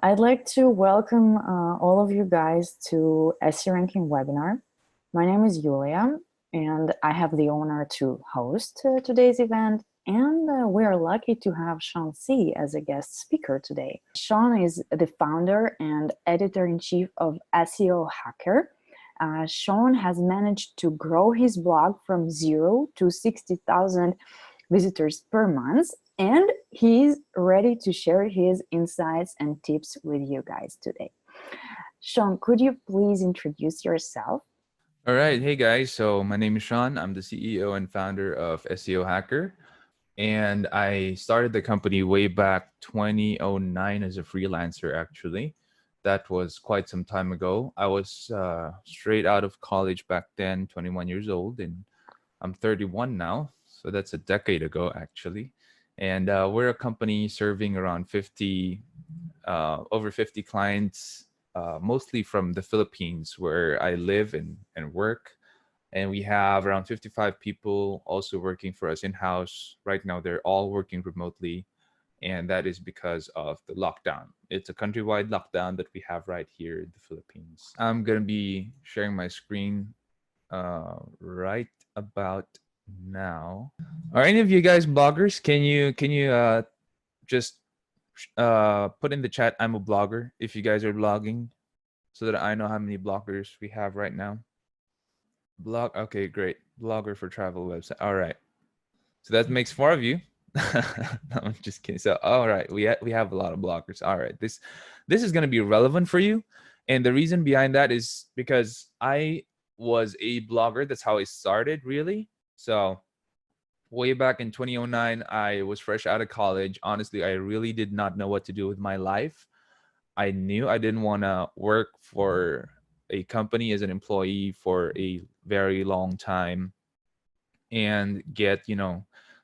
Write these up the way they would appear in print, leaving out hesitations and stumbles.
I'd like to welcome all of you guys to SEO Ranking webinar. My name is Julia, and I have the honor to host today's event. And we are lucky to have Sean C. as a guest speaker today. Sean is the founder and editor-in-chief of SEO Hacker. Sean has managed to grow his blog from 0 to 60,000 visitors per month, and he's ready to share his insights and tips with you guys today. Sean, could you please introduce yourself? All right. Hey, guys. So my name is Sean. I'm the CEO and founder of SEO Hacker. And I started the company way back 2009 as a freelancer, actually. That was quite some time ago. I was straight out of college back then, 21 years old, and I'm 31 now. So that's a decade ago, actually. And we're a company serving around over 50 clients, mostly from the Philippines, where I live and work. And we have around 55 people also working for us in-house. Right now, they're all working remotely. And that is because of the lockdown. It's a countrywide lockdown that we have right here in the Philippines. I'm going to be sharing my screen right about now. Are any of you guys bloggers? Can you just put in the chat, I'm a blogger, if you guys are blogging, so that I know how many bloggers we have right now. Blog, okay, great. Blogger for travel website. All right. So that makes 4 of you. No, I'm just kidding. So, all right, we have a lot of bloggers. All right, this is going to be relevant for you, and the reason behind that is because I was a blogger. That's how I started, really. So way back in 2009, I was fresh out of college. Honestly, I really did not know what to do with my life. I knew I didn't want to work for a company as an employee for a very long time and get,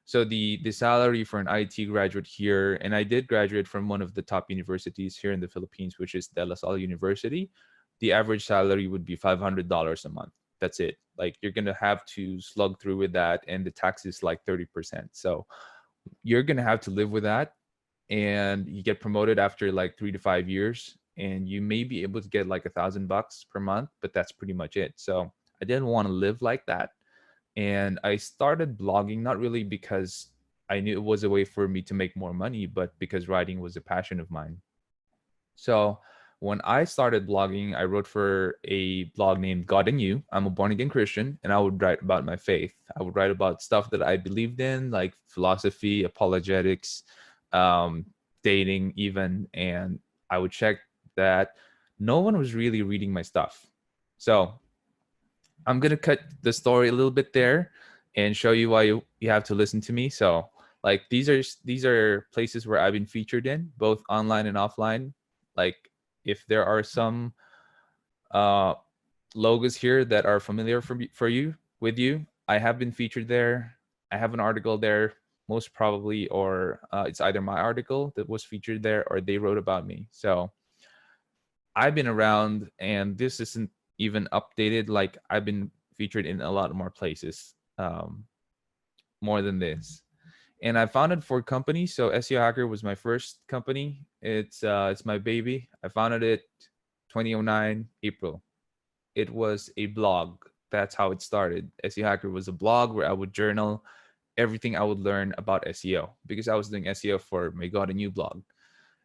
so the salary for an IT graduate here, and I did graduate from one of the top universities here in the Philippines, which is De La Salle University. The average salary would be $500 a month. That's it. Like, you're going to have to slug through with that, and the tax is like 30%. So you're going to have to live with that, and you get promoted after like 3 to 5 years, and you may be able to get like $1,000 per month, but that's pretty much it. So I didn't want to live like that. And I started blogging, not really because I knew it was a way for me to make more money, but because writing was a passion of mine. So when I started blogging, I wrote for a blog named God and You. I'm a born-again Christian, and I would write about my faith. I would write about stuff that I believed in, like philosophy, apologetics, dating even. And I would check that no one was really reading my stuff. So I'm going to cut the story a little bit there and show you why you have to listen to me. So like these are places where I've been featured in, both online and offline. Like, if there are some logos here that are familiar for you, I have been featured there. I have an article there, most probably, or it's either my article that was featured there or they wrote about me. So I've been around, and this isn't even updated. Like, I've been featured in a lot more places, more than this. And I founded 4 companies. So SEO Hacker was my first company. It's my baby. I founded it 2009 April. It was a blog. That's how it started. SEO Hacker was a blog where I would journal everything I would learn about SEO, because I was doing SEO for my God and You blog.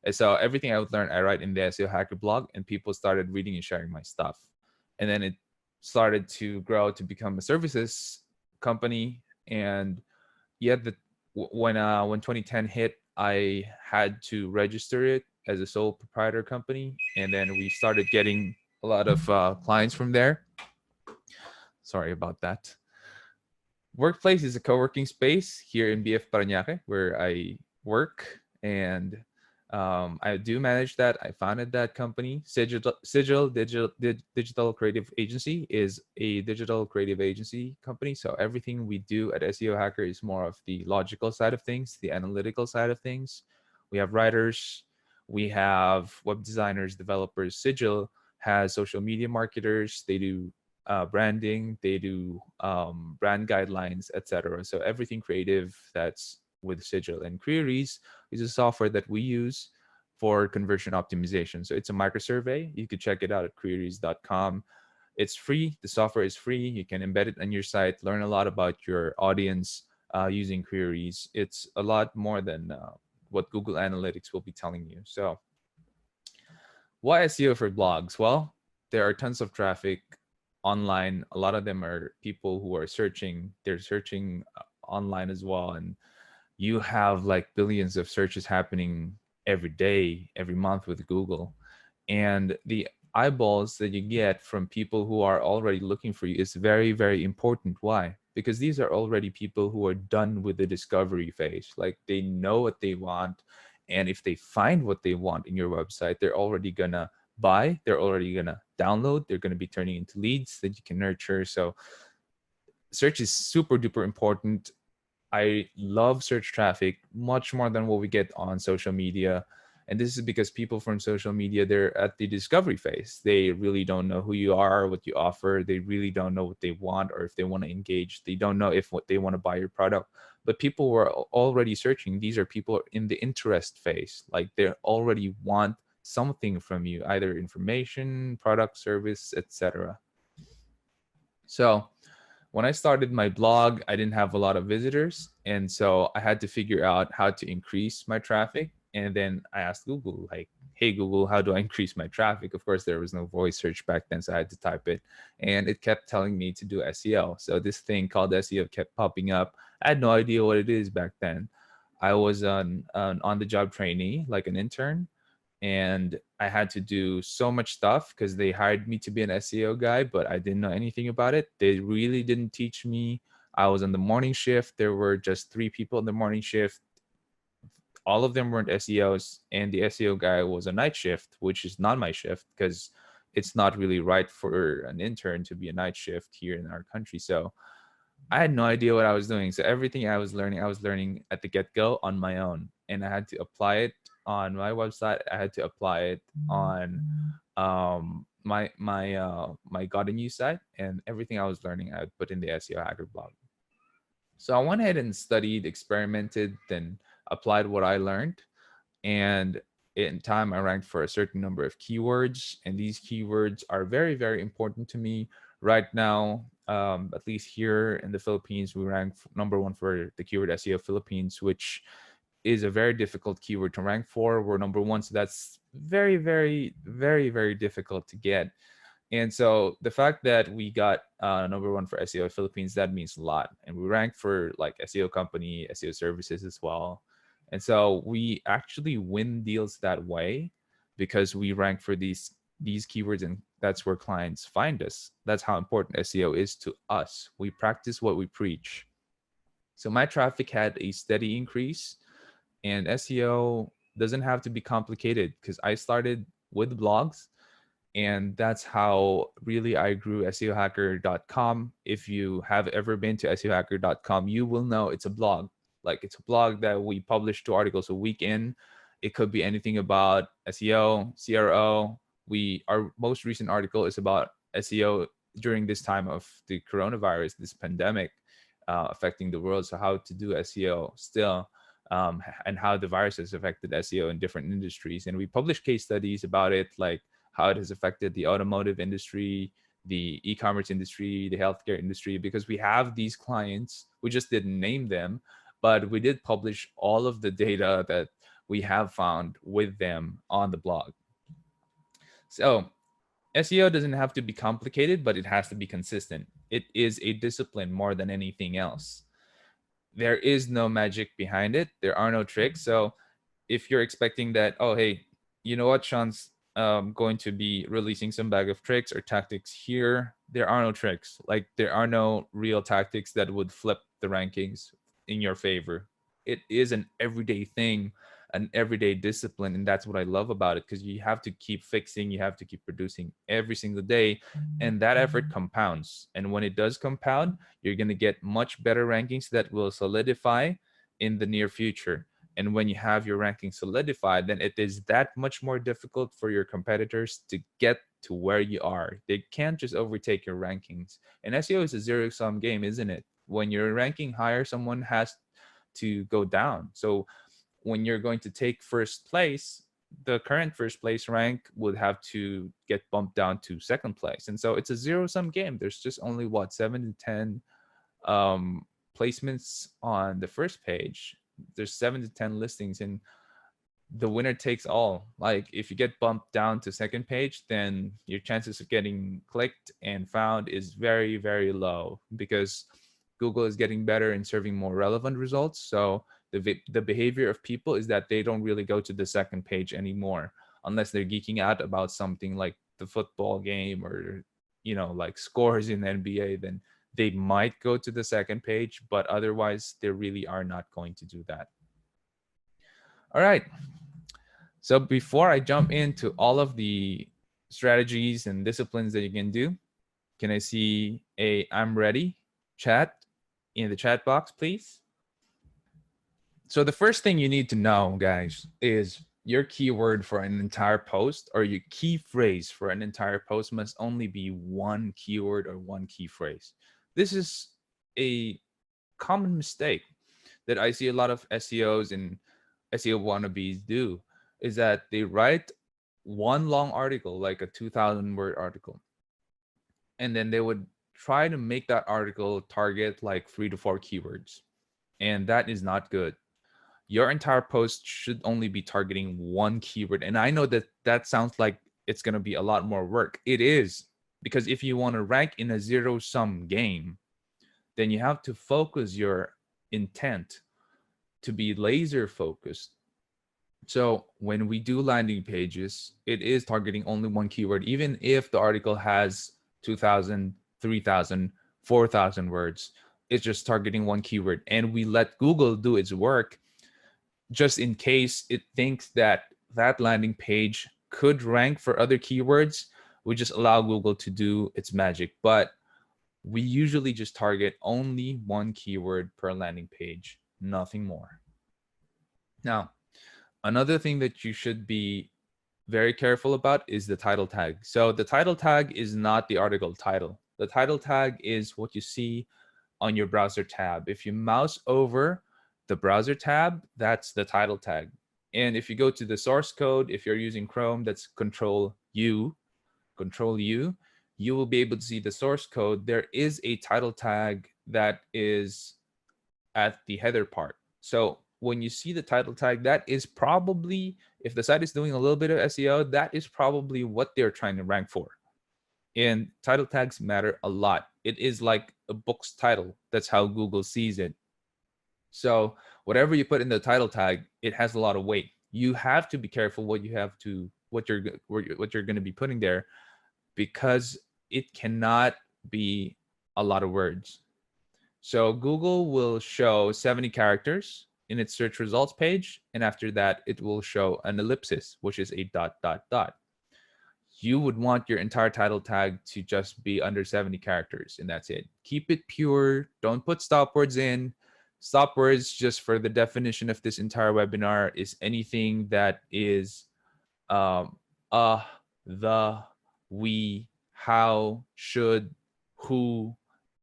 And so everything I would learn, I write in the SEO Hacker blog, and people started reading and sharing my stuff. And then it started to grow to become a services company. And yet, when 2010 hit, I had to register it as a sole proprietor company, and then we started getting a lot of clients from there. Sorry about that. Workplace is a co-working space here in BF Parañaque where I work, and I do manage that. I founded that company. Sigil Digital Creative Agency is a digital creative agency company. So everything we do at SEO Hacker is more of the logical side of things, the analytical side of things. We have writers, we have web designers, developers. Sigil has social media marketers. They do branding. They do brand guidelines, etc. So everything creative, that's with Sigil. And Queries is a software that we use for conversion optimization. So it's a micro survey. You could check it out at queries.com. It's free. The software is free. You can embed it on your site, learn a lot about your audience using queries. It's a lot more than what Google Analytics will be telling you. So why SEO for blogs? Well, there are tons of traffic online. A lot of them are people who are searching. They're searching online as well. And you have like billions of searches happening every day, every month with Google. And the eyeballs that you get from people who are already looking for you is very, very important. Why? Because these are already people who are done with the discovery phase. Like they know what they want. And if they find what they want in your website, they're already gonna buy, they're already gonna download, they're gonna be turning into leads that you can nurture. So search is super duper important. I love search traffic much more than what we get on social media. And this is because people from social media, they're at the discovery phase. They really don't know who you are, what you offer. They really don't know what they want or if they want to engage. They don't know if what they want to buy your product. But people who are already searching, these are people in the interest phase. Like they already want something from you, either information, product, service, etc. So when I started my blog, I didn't have a lot of visitors. And so I had to figure out how to increase my traffic. And then I asked Google, like, hey, Google, how do I increase my traffic? Of course, there was no voice search back then, so I had to type it. And it kept telling me to do SEO. So this thing called SEO kept popping up. I had no idea what it is back then. I was an on-the-job trainee, like an intern, and I had to do so much stuff because they hired me to be an SEO guy, but I didn't know anything about it. They really didn't teach me. I was on the morning shift. There were just 3 people in the morning shift. All of them weren't SEOs, and the SEO guy was a night shift, which is not my shift because it's not really right for an intern to be a night shift here in our country. So I had no idea what I was doing. So everything I was learning at the get-go on my own, and I had to apply it on my website. I had to apply it on my Got a New site, and everything I was learning I would put in the SEO Hacker blog. So I went ahead and studied, experimented, then applied what I learned. And in time, I ranked for a certain number of keywords. And these keywords are very, very important to me. Right now, at least here in the Philippines, we rank #1 for the keyword SEO Philippines, which is a very difficult keyword to rank for. We're #1, so that's very, very, very, very difficult to get. And so the fact that we got #1 for SEO Philippines, that means a lot. And we rank for like SEO company, SEO services as well. And so we actually win deals that way because we rank for these keywords, and that's where clients find us. That's how important SEO is to us. We practice what we preach. So my traffic had a steady increase, and SEO doesn't have to be complicated because I started with blogs, and that's how really I grew SEOhacker.com. If you have ever been to SEOhacker.com, you will know it's a blog. Like it's a blog that we publish 2 articles a week in. It could be anything about SEO, CRO. Our most recent article is about SEO during this time of the coronavirus, this pandemic affecting the world. So how to do SEO still, and how the virus has affected SEO in different industries. And we publish case studies about it, like how it has affected the automotive industry, the e-commerce industry, the healthcare industry, because we have these clients. We just didn't name them, but we did publish all of the data that we have found with them on the blog. So SEO doesn't have to be complicated, but it has to be consistent. It is a discipline more than anything else. There is no magic behind it. There are no tricks. So if you're expecting that, oh, hey, you know what, Sean's going to be releasing some bag of tricks or tactics here, there are no tricks. Like there are no real tactics that would flip the rankings in your favor. It is an everyday thing, an everyday discipline, and that's what I love about it, because you have to keep fixing, you have to keep producing every single day, and that effort compounds. And when it does compound, you're going to get much better rankings that will solidify in the near future. And when you have your ranking solidified, then it is that much more difficult for your competitors to get to where you are. They can't just overtake your rankings. And SEO is a zero-sum game, isn't it? When you're ranking higher, someone has to go down. So when you're going to take first place, the current first place rank would have to get bumped down to second place. And so it's a zero-sum game. There's just only what, 7 to 10 placements on the first page. There's 7 to 10 listings, and the winner takes all. Like if you get bumped down to second page, then your chances of getting clicked and found is very, very low, because Google is getting better in serving more relevant results. So the behavior of people is that they don't really go to the second page anymore unless they're geeking out about something like the football game or, you know, like scores in the NBA. Then they might go to the second page, but otherwise they really are not going to do that. All right. So before I jump into all of the strategies and disciplines that you can do, can I see a "I'm ready" chat in the chat box, please? So the first thing you need to know, guys, is your keyword for an entire post, or your key phrase for an entire post, must only be one keyword or one key phrase. This is a common mistake that I see a lot of SEOs and SEO wannabes do, is that they write one long article, like a 2,000-word article, and then they would try to make that article target like 3 to 4 keywords. And that is not good. Your entire post should only be targeting one keyword. And I know that that sounds like it's going to be a lot more work. It is, because if you want to rank in a zero-sum game, then you have to focus your intent to be laser focused. So when we do landing pages, it is targeting only one keyword, even if the article has 2,000, 3,000, 4,000 words. It's just targeting one keyword. And we let Google do its work, just in case it thinks that that landing page could rank for other keywords. We just allow Google to do its magic. But we usually just target only one keyword per landing page, nothing more. Now, another thing that you should be very careful about is the title tag. So the title tag is not the article title. The title tag is what you see on your browser tab. If you mouse over the browser tab, that's the title tag. And if you go to the source code, if you're using Chrome, that's Control U, you will be able to see the source code. There is a title tag that is at the header part. So when you see the title tag, that is probably, if the site is doing a little bit of SEO, that is probably what they're trying to rank for. And title tags matter a lot. It is like a book's title. That's how Google sees it. So whatever you put in the title tag, it has a lot of weight. You have to be careful what you're going to be putting there, because it cannot be a lot of words. So Google will show 70 characters in its search results page, and after that, it will show an ellipsis, which is a dot, dot, dot. You would want your entire title tag to just be under 70 characters, and that's it. Keep it pure. Don't put stop words in. Stop words, just for the definition of this entire webinar, is anything that is the, we, how, should, who,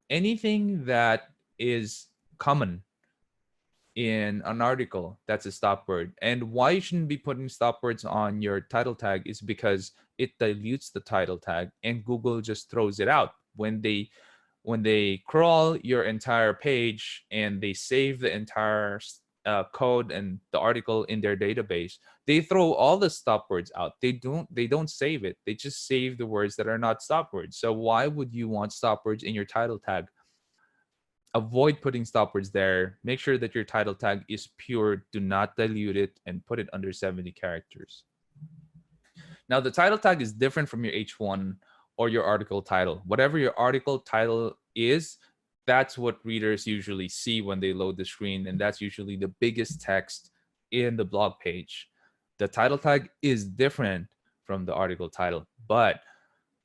anything that is common in an article, that's a stop word. And why you shouldn't be putting stop words on your title tag is because it dilutes the title tag, and Google just throws it out when they crawl your entire page and they save the entire code and the article in their database. They throw all the stop words out. They don't save it. They just save the words that are not stop words. So why would you want stop words in your title tag? Avoid putting stop words there. Make sure that your title tag is pure. Do not dilute it, and put it under 70 characters. Now, the title tag is different from your H1 or your article title. Whatever your article title is, that's what readers usually see when they load the screen, and that's usually the biggest text in the blog page. The title tag is different from the article title, but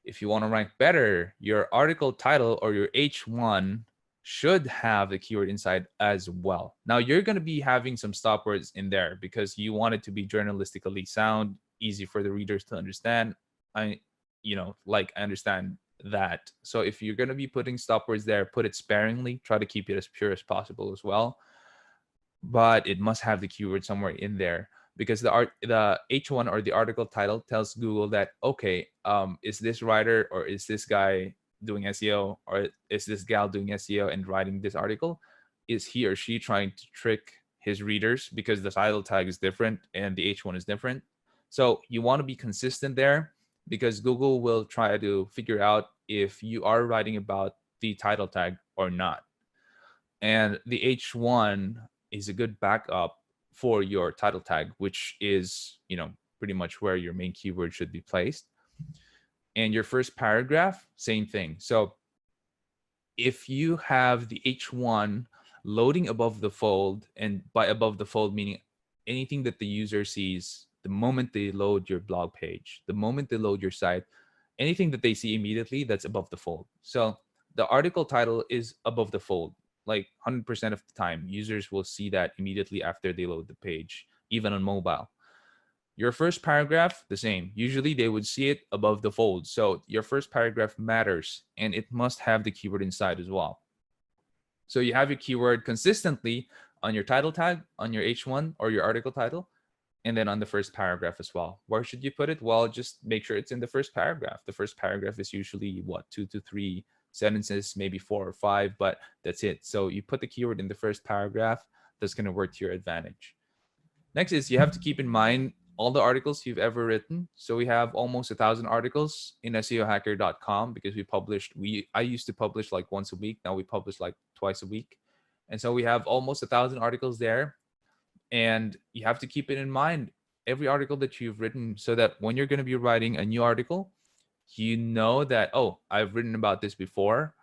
if you want to rank better, your article title or your H1 should have the keyword inside as well. Now, you're going to be having some stop words in there because you want it to be journalistically sound, easy for the readers to understand. I understand that. So if you're going to be putting stop words there, put it sparingly. Try to keep it as pure as possible as well. but it must have the keyword somewhere in there, because the H1 or the article title tells Google that, okay, is this writer or is this guy doing SEO, or is this gal doing SEO and writing this article? Is he or she trying to trick his readers, because the title tag is different and the H1 is different? So you want to be consistent there, because Google will try to figure out if you are writing about the title tag or not. And the H1 is a good backup for your title tag, which is, pretty much where your main keyword should be placed. And your first paragraph, same thing. So if you have the H1 loading above the fold, and by above the fold meaning anything that the user sees the moment they load your blog page, the moment they load your site, anything that they see immediately, that's above the fold. So the article title is above the fold, like 100% of the time. Users will see that immediately after they load the page, even on mobile. Your first paragraph, the same. Usually they would see it above the fold. So your first paragraph matters, and it must have the keyword inside as well. So you have your keyword consistently on your title tag, on your H1 or your article title, and then on the first paragraph as well. Where should you put it? Well, just make sure it's in the first paragraph. The first paragraph is usually 2 to 3 sentences, maybe 4 or 5, but that's it. So you put the keyword in the first paragraph. That's going to work to your advantage. Next is, you have to keep in mind all the articles you've ever written. So we have almost 1,000 articles in SEOhacker.com, because I used to publish like once a week. Now we publish like twice a week. And so we have almost 1,000 articles there. And you have to keep it in mind, every article that you've written, so that when you're going to be writing a new article, you know that, oh, I've written about this before,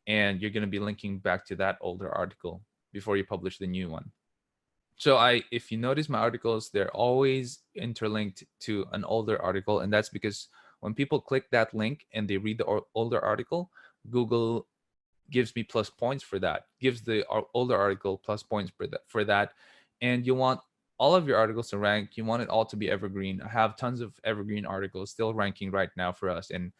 and you're going to be linking back to that older article before you publish the new one. So if you notice my articles, they're always interlinked to an older article. And that's because when people click that link and they read the older article, Google gives me plus points for that, gives the older article plus points for that. And you want all of your articles to rank. You want it all to be evergreen. I have tons of evergreen articles still ranking right now for us, and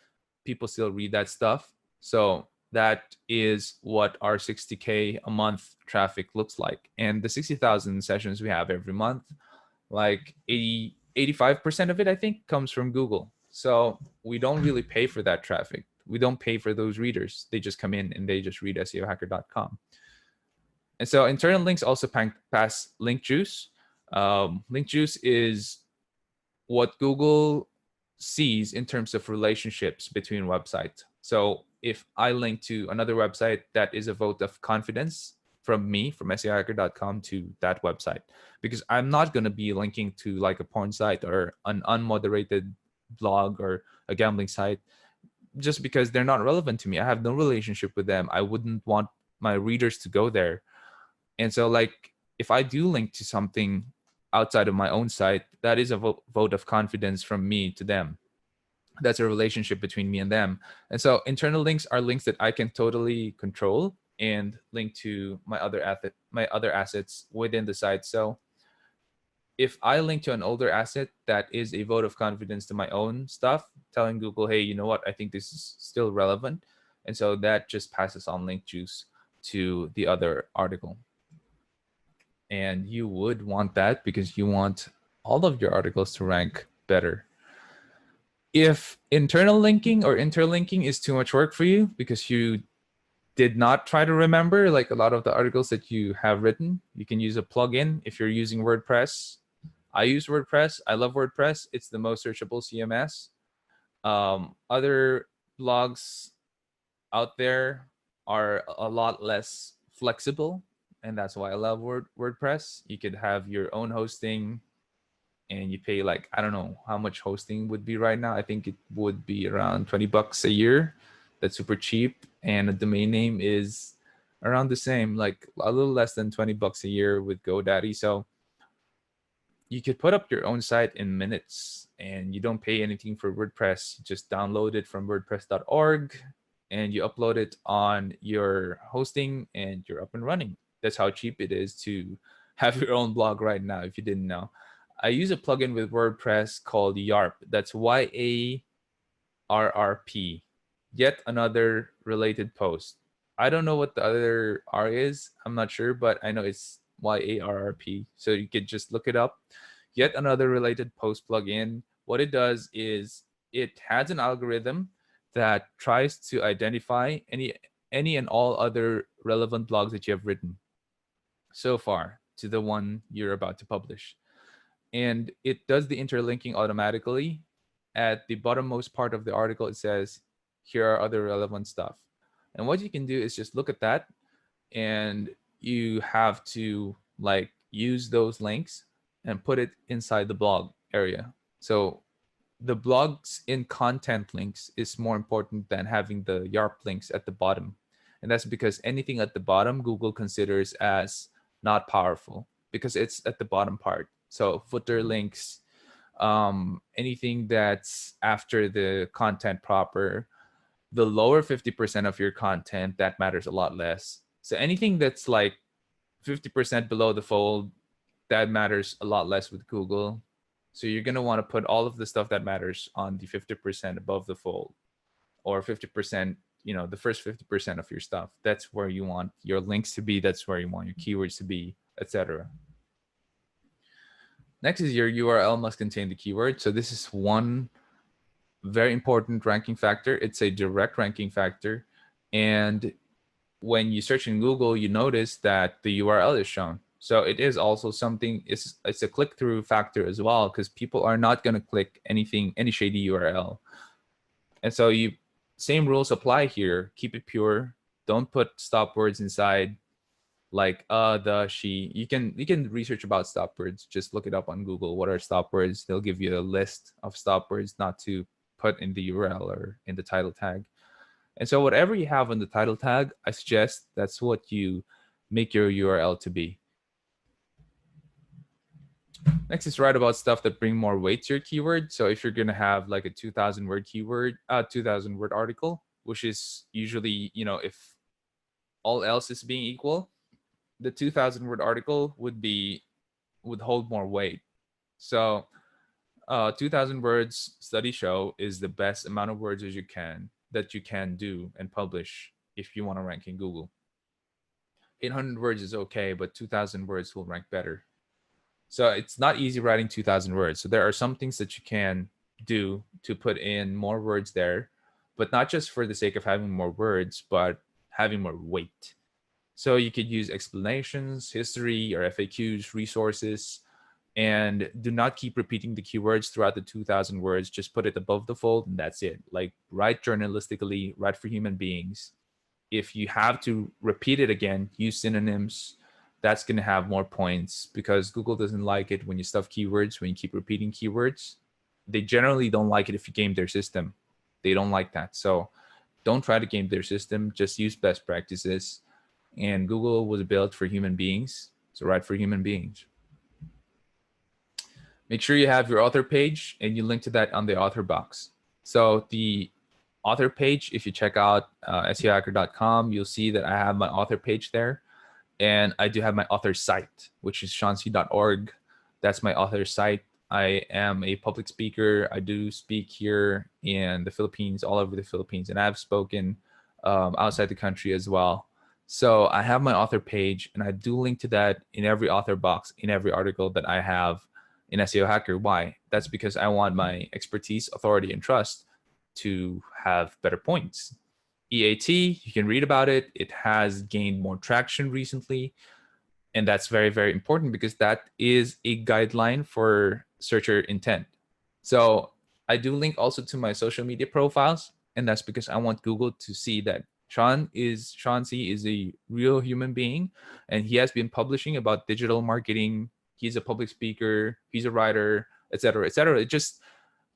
people still read that stuff. So that is what our 60K a month traffic looks like. And the 60,000 sessions we have every month, like 85% of it, I think, comes from Google. So we don't really pay for that traffic. We don't pay for those readers. They just come in and they just read SEOhacker.com. And so internal links also pass link juice. Link juice is what Google sees in terms of relationships between websites. So if I link to another website, that is a vote of confidence from me, from SEOhacker.com, to that website, because I'm not going to be linking to like a porn site or an unmoderated blog or a gambling site just because they're not relevant to me. I have no relationship with them. I wouldn't want my readers to go there. And so, like, if I do link to something outside of my own site, that is a vote of confidence from me to them. That's a relationship between me and them. And so internal links are links that I can totally control and link to my other assets within the site. So if I link to an older asset, that is a vote of confidence to my own stuff, telling Google, hey, you know what, I think this is still relevant. And so that just passes on link juice to the other article. And you would want that because you want all of your articles to rank better. If internal linking or interlinking is too much work for you because you did not try to remember like a lot of the articles that you have written, you can use a plugin if you're using WordPress. I use WordPress. I love WordPress. It's the most searchable CMS. Other blogs out there are a lot less flexible, and that's why I love WordPress. You could have your own hosting, and you pay like, I don't know how much hosting would be right now. I think it would be around $20 a year. That's super cheap, and a domain name is around the same, like a little less than $20 a year with GoDaddy. So you could put up your own site in minutes, and you don't pay anything for WordPress. You just download it from wordpress.org and you upload it on your hosting and you're up and running. That's how cheap it is to have your own blog right now, if you didn't know. I use a plugin with WordPress called YARP. That's YARRP. Yet another related post. I don't know what the other R is. I'm not sure, but I know it's YARRP. So you could just look it up. Yet another related post plugin. What it does is it has an algorithm that tries to identify any and all other relevant blogs that you have written so far to the one you're about to publish. And it does the interlinking automatically. At the bottommost part of the article, it says, here are other relevant stuff. And what you can do is just look at that, and you have to like use those links and put it inside the blog area. So the blogs in content links is more important than having the YARP links at the bottom. And that's because anything at the bottom, Google considers as not powerful because it's at the bottom part. So footer links, anything that's after the content proper, the lower 50% of your content, that matters a lot less. So anything that's like 50% below the fold, that matters a lot less with Google. So you're going to want to put all of the stuff that matters on the 50% above the fold, or 50%, the first 50% of your stuff. That's where you want your links to be. That's where you want your keywords to be, etc. Next is your URL must contain the keyword. So this is one very important ranking factor. It's a direct ranking factor. And when you search in Google, you notice that the URL is shown. So it is also something, it's a click-through factor as well, because people are not going to click any shady URL. And so same rules apply here. Keep it pure. Don't put stop words inside, like the, she. You can research about stop words. Just look it up on Google. What are stop words? They'll give you a list of stop words not to put in the URL or in the title tag. And so whatever you have on the title tag, I suggest that's what you make your URL to be. Next is write about stuff that bring more weight to your keyword. So if you're going to have like a 2,000 word keyword, 2,000 word article, which is usually, if all else is being equal, the 2,000 word article would hold more weight. So 2,000 words, studies show, is the best amount of words that you can do and publish if you want to rank in Google. 800 words is okay, but 2,000 words will rank better. So it's not easy writing 2,000 words. So there are some things that you can do to put in more words there, but not just for the sake of having more words, but having more weight. So you could use explanations, history, or FAQs, resources, and do not keep repeating the keywords throughout the 2,000 words. Just put it above the fold, and that's it. Like, write journalistically, write for human beings. If you have to repeat it again, use synonyms. That's going to have more points, because Google doesn't like it when you stuff keywords, when you keep repeating keywords. They generally don't like it if you game their system. They don't like that. So don't try to game their system. Just use best practices. And Google was built for human beings. So write for human beings. Make sure you have your author page, and you link to that on the author box. So the author page, if you check out SEOhacker.com, you'll see that I have my author page there. And I do have my author site, which is shawnc.org. That's my author site. I am a public speaker. I do speak here in the Philippines, all over the Philippines, and I've spoken outside the country as well. So I have my author page, and I do link to that in every author box, in every article that I have in SEO Hacker. Why? That's because I want my expertise, authority, and trust to have better points. EAT, you can read about it. It has gained more traction recently. And that's very, very important, because that is a guideline for searcher intent. So I do link also to my social media profiles. And that's because I want Google to see that Shawn C is a real human being, and he has been publishing about digital marketing. He's a public speaker, he's a writer, etc., etc. It just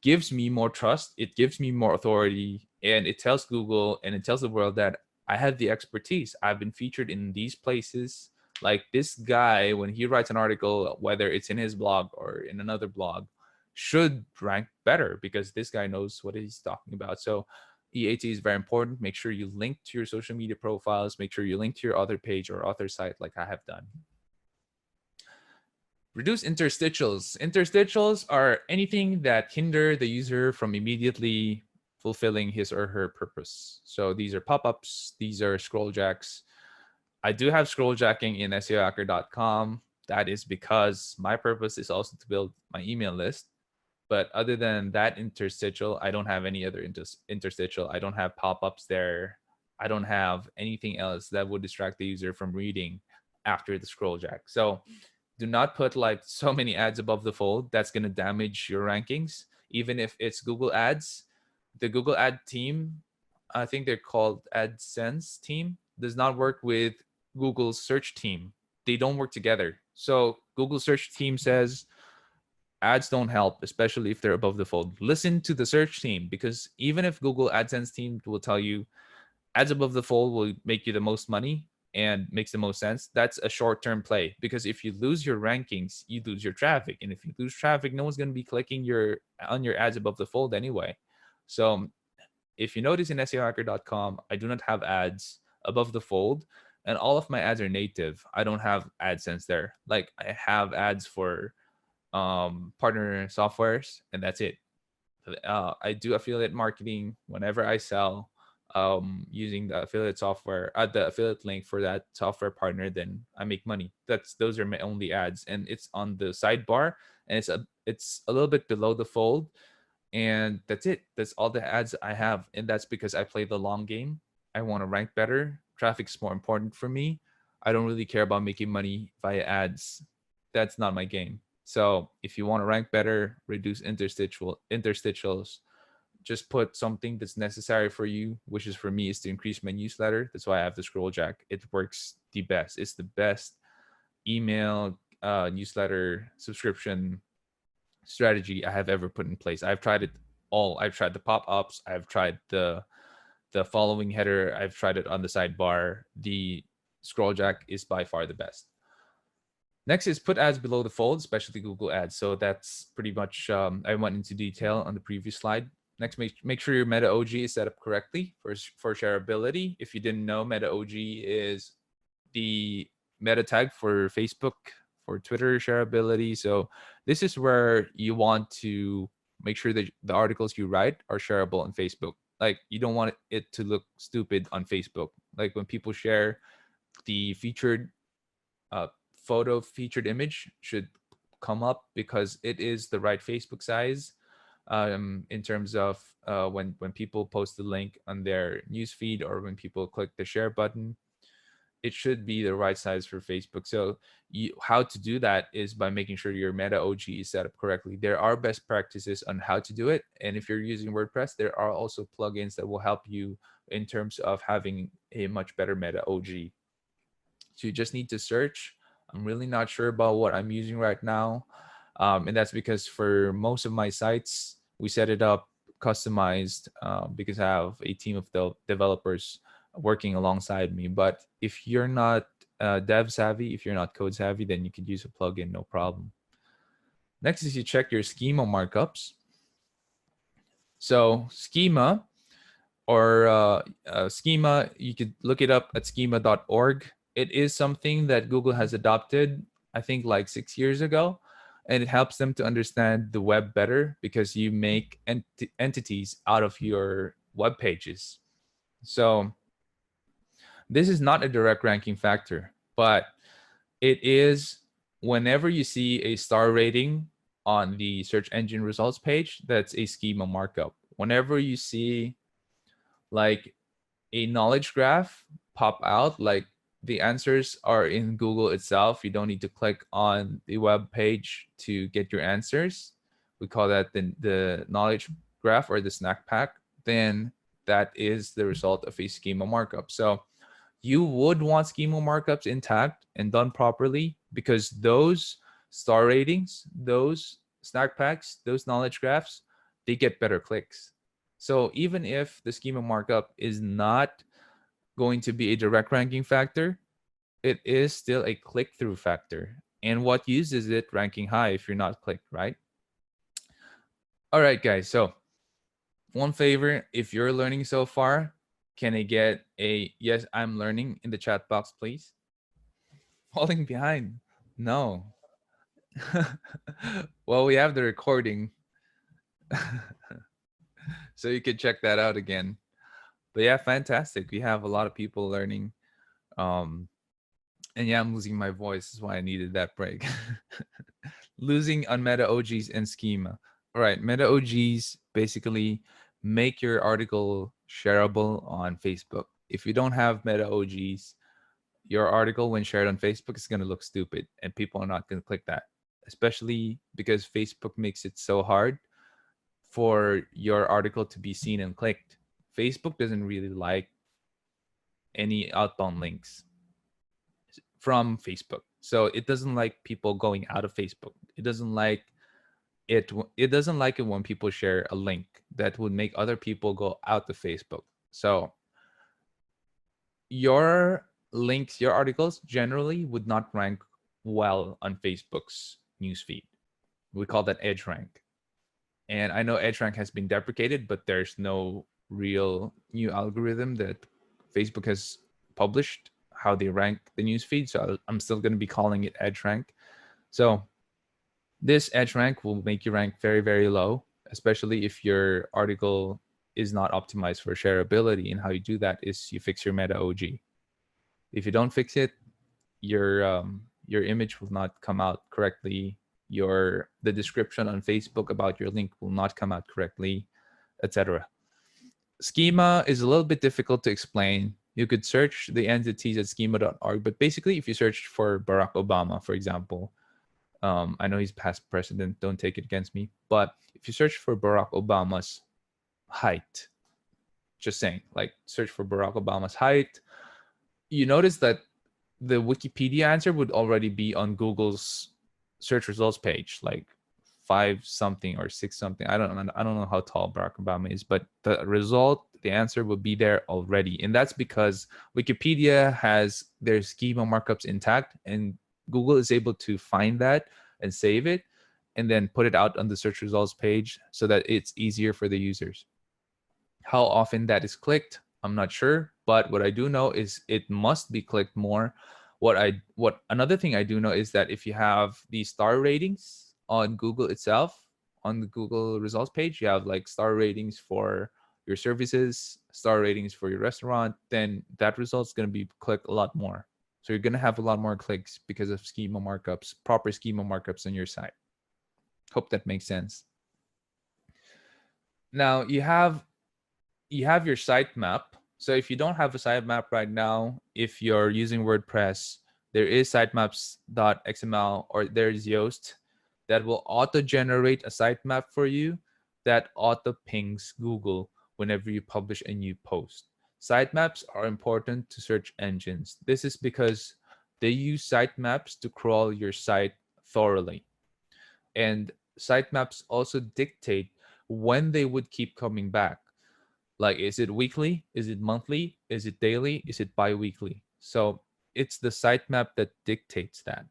gives me more trust. It gives me more authority, and it tells Google and it tells the world that I have the expertise. I've been featured in these places. Like, this guy, when he writes an article, whether it's in his blog or in another blog, should rank better, because this guy knows what he's talking about. So EAT is very important. Make sure you link to your social media profiles. Make sure you link to your author page or author site, like I have done. Reduce interstitials. Interstitials are anything that hinder the user from immediately fulfilling his or her purpose. So these are pop-ups, these are scroll jacks. I do have scrolljacking in SEOhacker.com. That is because my purpose is also to build my email list. But other than that interstitial, I don't have any other interstitial. I don't have pop-ups there. I don't have anything else that would distract the user from reading after the scroll jack. So do not put like so many ads above the fold. That's going to damage your rankings. Even if it's Google Ads, the Google Ad team, I think they're called AdSense team, does not work with Google's search team. They don't work together. So Google search team says ads don't help, especially if they're above the fold. Listen to the search team, because even if Google AdSense team will tell you ads above the fold will make you the most money and makes the most sense, that's a short-term play, because if you lose your rankings, you lose your traffic, and if you lose traffic, no one's going to be clicking on your ads above the fold anyway. So if you notice in SEOhacker.com, I do not have ads above the fold, and all of my ads are native. I don't have AdSense there. Like, I have ads for partner softwares, and that's it. I do affiliate marketing whenever I sell using the affiliate software, the affiliate link for that software partner. Then I make money. Those are my only ads, and it's on the sidebar, and it's a little bit below the fold, and that's it. That's all the ads I have, and that's because I play the long game. I want to rank better. Traffic's more important for me. I don't really care about making money via ads. That's not my game. So if you want to rank better, reduce interstitials, just put something that's necessary for you, which is for me is to increase my newsletter. That's why I have the scroll jack. It works the best. It's the best email newsletter subscription strategy I have ever put in place. I've tried it all. I've tried the pop-ups. I've tried the following header. I've tried it on the sidebar. The scroll jack is by far the best. Next is put ads below the fold, especially Google Ads. So that's pretty much, I went into detail on the previous slide. Next, make sure your Meta OG is set up correctly for shareability. If you didn't know, Meta OG is the meta tag for Facebook, for Twitter shareability. So this is where you want to make sure that the articles you write are shareable on Facebook. Like, you don't want it to look stupid on Facebook. Like, when people share, the featured photo featured image should come up because it is the right Facebook size, in terms of when people post the link on their newsfeed, or when people click the share button, it should be the right size for Facebook. So how to do that is by making sure your Meta OG is set up correctly. There are best practices on how to do it. And if you're using WordPress, there are also plugins that will help you in terms of having a much better Meta OG. So you just need to search. I'm really not sure about what I'm using right now. And that's because for most of my sites, we set it up customized, because I have a team of developers working alongside me. But if you're not dev savvy, if you're not code savvy, then you could use a plugin, no problem. Next is you check your schema markups. So schema, or schema, you could look it up at schema.org. It is something that Google has adopted, I think, like 6 years ago, and it helps them to understand the web better, because you make entities out of your web pages. So this is not a direct ranking factor, but it is whenever you see a star rating on the search engine results page, that's a schema markup. Whenever you see like a knowledge graph pop out, like the answers are in Google itself, you don't need to click on the web page to get your answers, we call that the knowledge graph or the snack pack, then that is the result of a schema markup. So you would want schema markups intact and done properly, because those star ratings, those snack packs, those knowledge graphs, they get better clicks. So even if the schema markup is not going to be a direct ranking factor, it is still a click-through factor. And what uses it ranking high if you're not clicked, right? All right, guys. So one favor, if you're learning so far, can I get a yes, I'm learning in the chat box, please? Falling behind. No. Well, we have the recording. So you could check that out again. But yeah, fantastic. We have a lot of people learning. And yeah, I'm losing my voice. That's why I needed that break. Losing on meta OGs and schema. All right, meta OGs basically make your article shareable on Facebook. If you don't have meta OGs, your article when shared on Facebook is going to look stupid and people are not going to click that, especially because Facebook makes it so hard for your article to be seen and clicked. Facebook doesn't really like any outbound links from Facebook. So it doesn't like people going out of Facebook. It doesn't like it doesn't like it when people share a link that would make other people go out of Facebook. So your links, your articles generally would not rank well on Facebook's newsfeed. We call that edge rank. And I know edge rank has been deprecated, but there's no real new algorithm that Facebook has published how they rank the newsfeed. So I'm still going to be calling it edge rank. So this edge rank will make you rank very, very low, especially if your article is not optimized for shareability. And how you do that is you fix your meta OG. If you don't fix it, your image will not come out correctly. The description on Facebook about your link will not come out correctly, etc. Schema is a little bit difficult to explain. You could search the entities at schema.org, but basically, if you search for Barack Obama, for example, I know he's past president, don't take it against me, but if you search for Barack Obama's height, just saying, like search for Barack Obama's height, you notice that the Wikipedia answer would already be on Google's search results page, like 5 something or 6 something. I don't know how tall Barack Obama is, but the result, the answer would be there already. And that's because Wikipedia has their schema markups intact, and Google is able to find that and save it and then put it out on the search results page so that it's easier for the users. How often that is clicked, I'm not sure, but what I do know is it must be clicked more. Another thing I do know is that if you have the star ratings on Google itself, on the Google results page, you have like star ratings for your services, star ratings for your restaurant, then that result's going to be clicked a lot more. So you're going to have a lot more clicks because of schema markups, proper schema markups on your site. Hope that makes sense. Now you have your sitemap. So if you don't have a sitemap right now, if you're using WordPress, there is sitemaps.xml or there's Yoast that will auto-generate a sitemap for you that auto-pings Google whenever you publish a new post. Sitemaps are important to search engines. This is because they use sitemaps to crawl your site thoroughly. And sitemaps also dictate when they would keep coming back. Like, is it weekly? Is it monthly? Is it daily? Is it bi-weekly? So it's the sitemap that dictates that.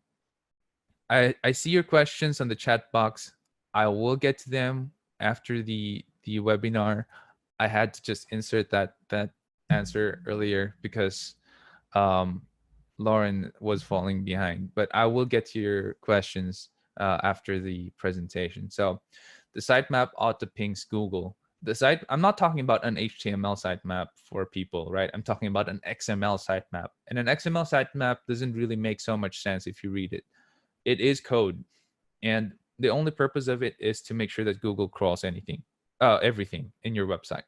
I see your questions on the chat box. I will get to them after the webinar. I had to just insert that answer earlier because Lauren was falling behind. But I will get to your questions after the presentation. So the sitemap auto pings Google. The site, I'm not talking about an HTML sitemap for people, right? I'm talking about an XML sitemap. And an XML sitemap doesn't really make so much sense if you read it. It is code. And the only purpose of it is to make sure that Google crawls everything in your website.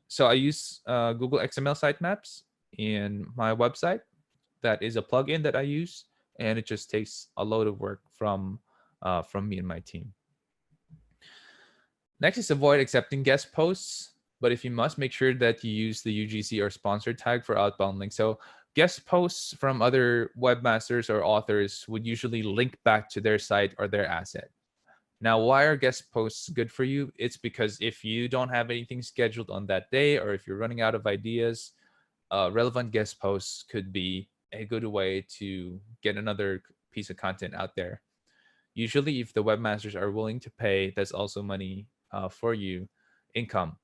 So I use Google XML sitemaps in my website. That is a plugin that I use, and it just takes a load of work from me and my team. Next is avoid accepting guest posts, but if you must, make sure that you use the UGC or sponsor tag for outbound links. So guest posts from other webmasters or authors would usually link back to their site or their asset. Now, why are guest posts good for you? It's because if you don't have anything scheduled on that day, or if you're running out of ideas, relevant guest posts could be a good way to get another piece of content out there. Usually, if the webmasters are willing to pay, that's also money for you, income.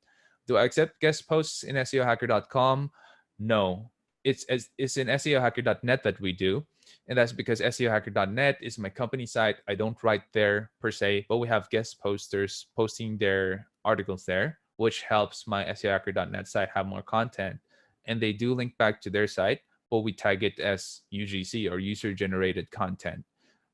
Do I accept guest posts in SEOhacker.com? No. It's in SEOhacker.net that we do. And that's because SEOhacker.net is my company site. I don't write there per se, but we have guest posters posting their articles there, which helps my SEOhacker.net site have more content. And they do link back to their site, but we tag it as UGC or user generated content.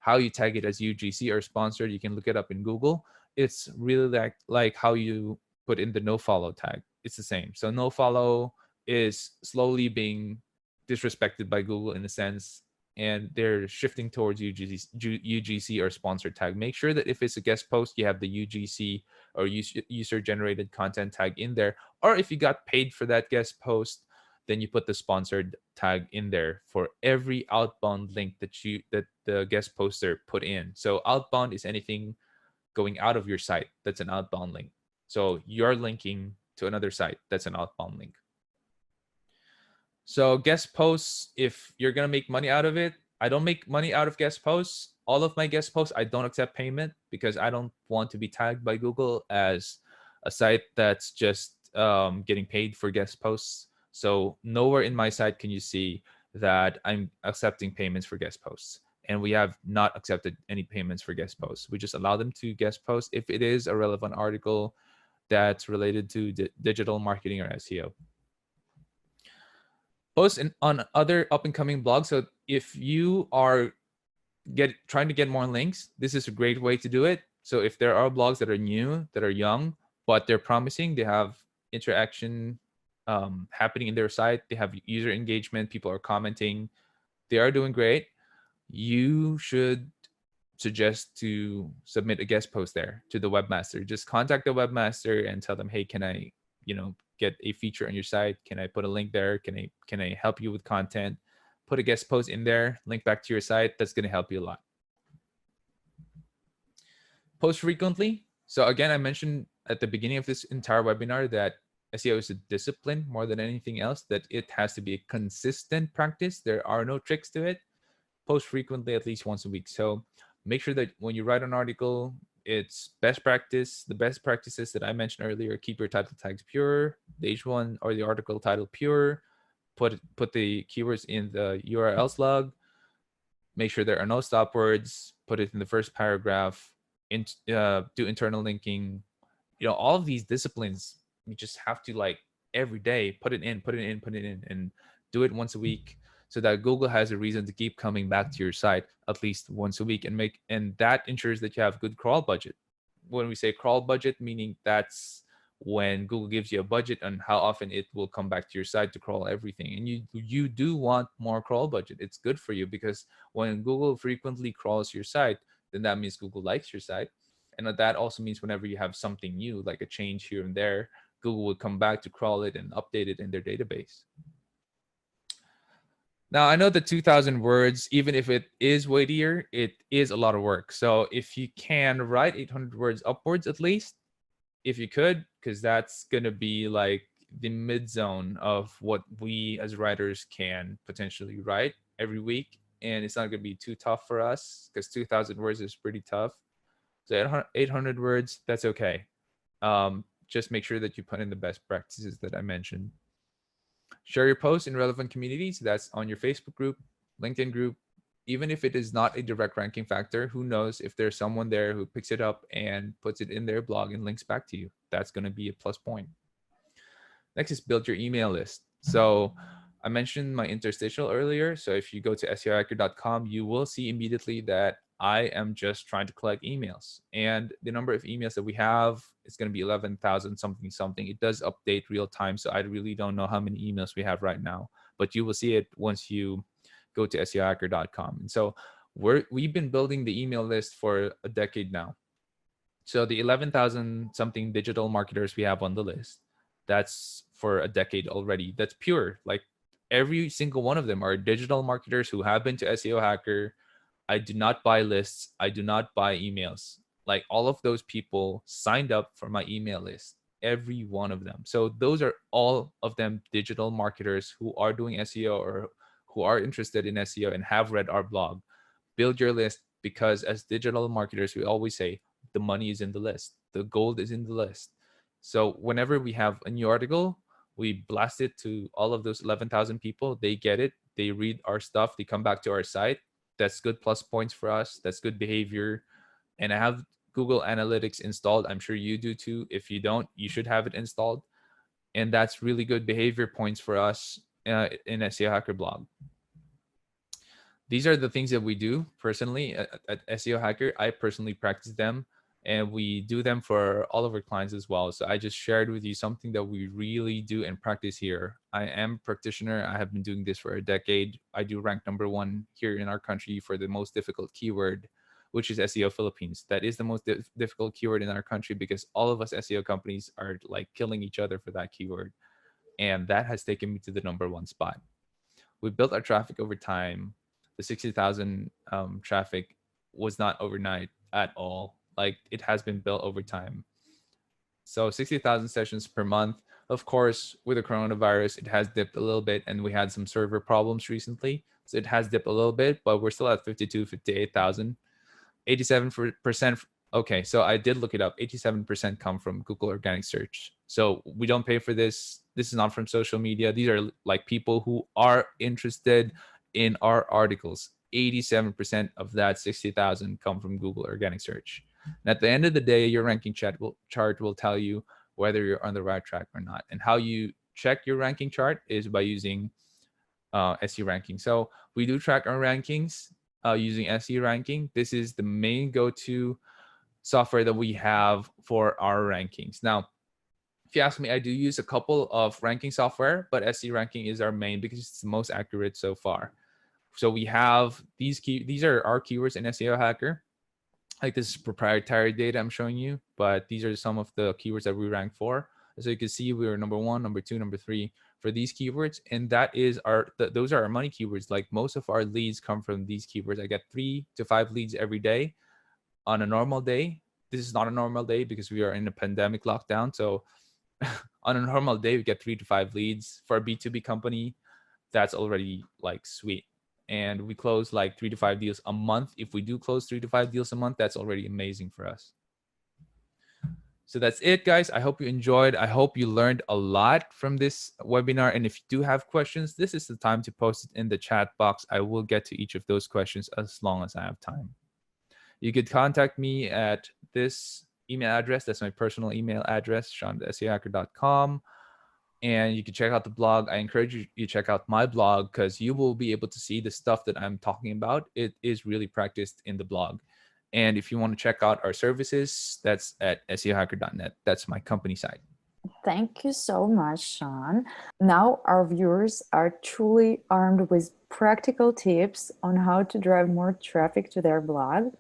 How you tag it as UGC or sponsored, you can look it up in Google. It's really like how you put in the no follow tag. It's the same. So no follow is slowly being disrespected by Google in a sense, and they're shifting towards UGC or sponsored tag. Make sure that if it's a guest post, you have the UGC or user generated content tag in there. Or if you got paid for that guest post, then you put the sponsored tag in there for every outbound link that the guest poster put in. So outbound is anything going out of your site. That's an outbound link. So you're linking to another site. That's an outbound link. So guest posts, if you're going to make money out of it, I don't make money out of guest posts. All of my guest posts, I don't accept payment because I don't want to be tagged by Google as a site that's just getting paid for guest posts. So nowhere in my site can you see that I'm accepting payments for guest posts. And we have not accepted any payments for guest posts. We just allow them to guest post if it is a relevant article that's related to digital marketing or SEO. Post on other up and coming blogs. So if you are trying to get more links, this is a great way to do it. So if there are blogs that are new, that are young, but they're promising, they have interaction happening in their site, they have user engagement, people are commenting, they are doing great, you should suggest to submit a guest post there to the webmaster. Just contact the webmaster and tell them, hey, can I, get a feature on your site? Can I put a link there? Can I help you with content? Put a guest post in there, link back to your site. That's going to help you a lot. Post frequently. So again, I mentioned at the beginning of this entire webinar that SEO is a discipline more than anything else, that it has to be a consistent practice. There are no tricks to it. Post frequently, at least once a week. So make sure that when you write an article, it's best practice. The best practices that I mentioned earlier: keep your title tags pure, the H1 or the article title pure, put the keywords in the URL slug, make sure there are no stop words, put it in the first paragraph, do internal linking. All of these disciplines, you just have to every day put it in, and do it once a week, so that Google has a reason to keep coming back to your site at least once a week, and that ensures that you have good crawl budget. When we say crawl budget, meaning that's when Google gives you a budget on how often it will come back to your site to crawl everything. And you do want more crawl budget. It's good for you, because when Google frequently crawls your site, then that means Google likes your site. And that also means whenever you have something new, like a change here and there, Google will come back to crawl it and update it in their database. Now, I know the 2,000 words, even if it is weightier, it is a lot of work. So if you can write 800 words upwards, at least, if you could, because that's going to be like the mid zone of what we as writers can potentially write every week. And it's not going to be too tough for us, because 2,000 words is pretty tough. So 800 words, that's okay. Just make sure that you put in the best practices that I mentioned. Share your posts in relevant communities. That's on your Facebook group, LinkedIn group. Even if it is not a direct ranking factor, who knows if there's someone there who picks it up and puts it in their blog and links back to you. That's going to be a plus point. Next is build your email list. So I mentioned my interstitial earlier. So if you go to SEOhacker.com, you will see immediately that I am just trying to collect emails. And the number of emails that we have is going to be 11,000 something something. It does update real time, so I really don't know how many emails we have right now. But you will see it once you go to SEOhacker.com. And so we've been building the email list for a decade now. So the 11,000 something digital marketers we have on the list, that's for a decade already. That's pure. Like every single one of them are digital marketers who have been to SEO Hacker. I do not buy lists. I do not buy emails. Like all of those people signed up for my email list, every one of them. So those are all of them digital marketers who are doing SEO or who are interested in SEO and have read our blog. Build your list, because as digital marketers, we always say the money is in the list. The gold is in the list. So whenever we have a new article, we blast it to all of those 11,000 people. They get it. They read our stuff. They come back to our site. That's good plus points for us. That's good behavior. And I have Google Analytics installed. I'm sure you do too. If you don't, you should have it installed. And that's really good behavior points for us. in SEO Hacker blog. These are the things that we do personally at SEO Hacker. I personally practice them, and we do them for all of our clients as well. So I just shared with you something that we really do and practice here. I am a practitioner. I have been doing this for a decade. I do rank #1 here in our country for the most difficult keyword, which is SEO Philippines. That is the most difficult keyword in our country because all of us SEO companies are like killing each other for that keyword. And that has taken me to the #1 spot. We built our traffic over time. The 60,000 traffic was not overnight at all. Like, it has been built over time. So 60,000 sessions per month. Of course, with the coronavirus, it has dipped a little bit, and we had some server problems recently. So it has dipped a little bit, but we're still at 52, 58,000. 87%. Okay, so I did look it up. 87% come from Google organic search. So we don't pay for this. This is not from social media. These are like people who are interested in our articles. 87% of that 60,000 come from Google organic search. And at the end of the day, your ranking chart will tell you whether you're on the right track or not. And how you check your ranking chart is by using SE ranking. So we do track our rankings using SE ranking. This is the main go-to software that we have for our rankings. Now, if you ask me, I do use a couple of ranking software, but SE ranking is our main because it's the most accurate so far. So we have these are our keywords in SEO Hacker. Like, this is proprietary data I'm showing you, but these are some of the keywords that we rank for. So you can see we were #1, #2, #3 for these keywords, and that is those are our money keywords. Like, most of our leads come from these keywords. I get 3 to 5 leads every day on a normal day. This is not a normal day because we are in a pandemic lockdown. So on a normal day, we get 3 to 5 leads. For a B2B company, that's already like sweet. And we close like 3 to 5 deals a month. If we do close 3 to 5 deals a month, that's already amazing for us. So that's it, guys. I hope you enjoyed. I hope you learned a lot from this webinar. And if you do have questions, this is the time to post it in the chat box. I will get to each of those questions as long as I have time. You could contact me at this email address. That's my personal email address, sean@seohacker.com. And you can check out the blog. I encourage you to check out my blog because you will be able to see the stuff that I'm talking about. It is really practiced in the blog. And if you want to check out our services, that's at seohacker.net. That's my company site. Thank you so much, Sean. Now our viewers are truly armed with practical tips on how to drive more traffic to their blog.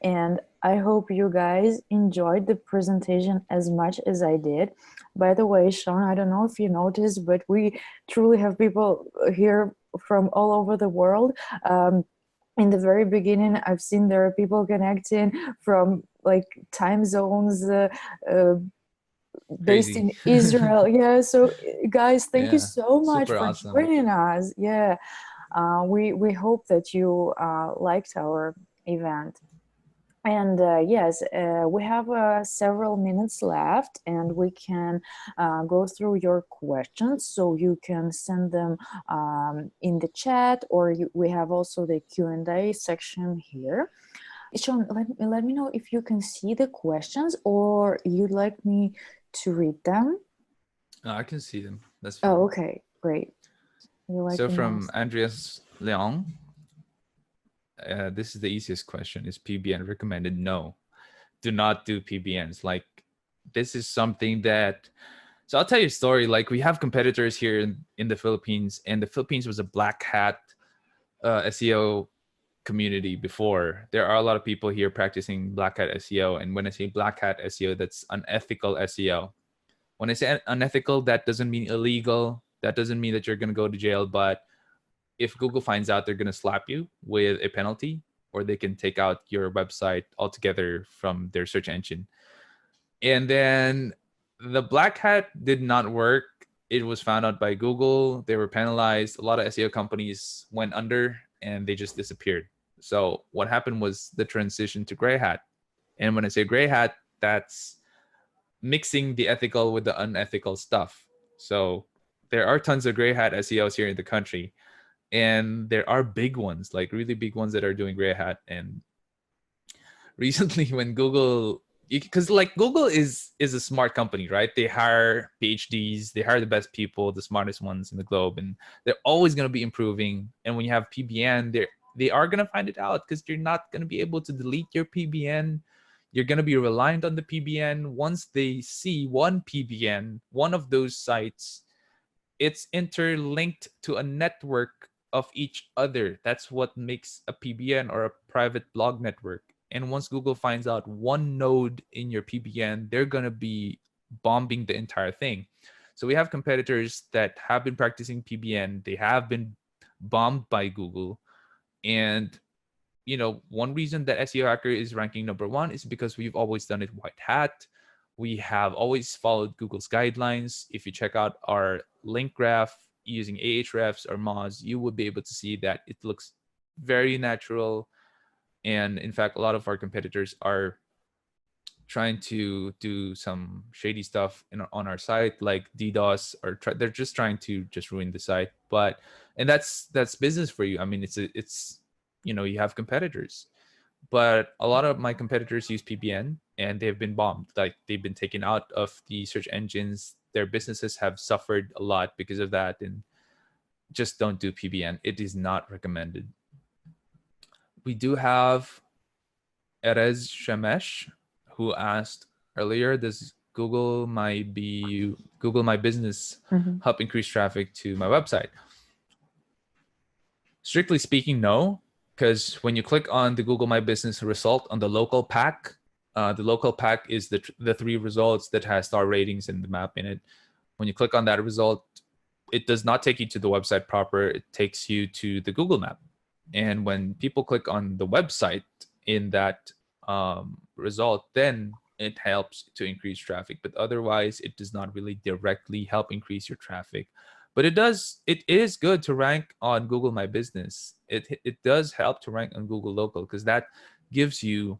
And I hope you guys enjoyed the presentation as much as I did. By the way, Sean, I don't know if you noticed, but we truly have people here from all over the world. In the very beginning, I've seen there are people connecting from like time zones based in Israel. Yeah, so guys, thank you so much for awesome. joining us. Yeah, we hope that you liked our event. And yes, we have several minutes left, and we can go through your questions. So you can send them in the chat, or we have also the Q&A section here. Sean, let me know if you can see the questions, or you'd like me to read them. No, I can see them. That's fine. Oh, okay, great. So from Andreas Leong, this is the easiest question. Is PBN recommended? No, do not do PBNs. Like, this is something that, so I'll tell you a story. Like, we have competitors here in the Philippines, and the Philippines was a black hat SEO community before. There are a lot of people here practicing black hat SEO. And when I say black hat SEO, that's unethical SEO. When I say unethical, that doesn't mean illegal. That doesn't mean that you're going to go to jail, but if Google finds out, they're going to slap you with a penalty, or they can take out your website altogether from their search engine. And then the black hat did not work. It was found out by Google. They were penalized. A lot of SEO companies went under and they just disappeared. So what happened was the transition to gray hat. And when I say gray hat, that's mixing the ethical with the unethical stuff. So there are tons of gray hat SEOs here in the country. And there are big ones, like really big ones that are doing gray hat. And recently when Google, because like Google is a smart company, right? They hire PhDs, they hire the best people, the smartest ones in the globe, and they're always going to be improving. And when you have PBN, they are going to find it out, because you're not going to be able to delete your PBN. You're going to be reliant on the PBN. Once they see one PBN, one of those sites, it's interlinked to a network of each other. That's what makes a PBN or a private blog network. And once Google finds out one node in your PBN, they're going to be bombing the entire thing. So we have competitors that have been practicing PBN. They have been bombed by Google. And one reason that SEO Hacker is ranking #1 is because we've always done it white hat. We have always followed Google's guidelines. If you check out our link graph using Ahrefs or Moz, you would be able to see that it looks very natural. And in fact, a lot of our competitors are trying to do some shady stuff on our site, like DDoS, or they're just trying to just ruin the site. And that's business for you. I mean, it's you have competitors, but a lot of my competitors use PBN and they've been bombed. Like, they've been taken out of the search engines. Their businesses have suffered a lot because of that. And just don't do PBN. It is not recommended. We do have Erez Shemesh, who asked earlier, does Google My Business help increase traffic to my website? Strictly speaking, no, because when you click on the Google My Business result on the local pack, the local pack is the 3 results that has star ratings and the map in it. When you click on that result, it does not take you to the website proper. It takes you to the Google map. And when people click on the website in that result, then it helps to increase traffic. But otherwise, it does not really directly help increase your traffic. But it is good to rank on Google My Business. It does help to rank on Google Local, because that gives you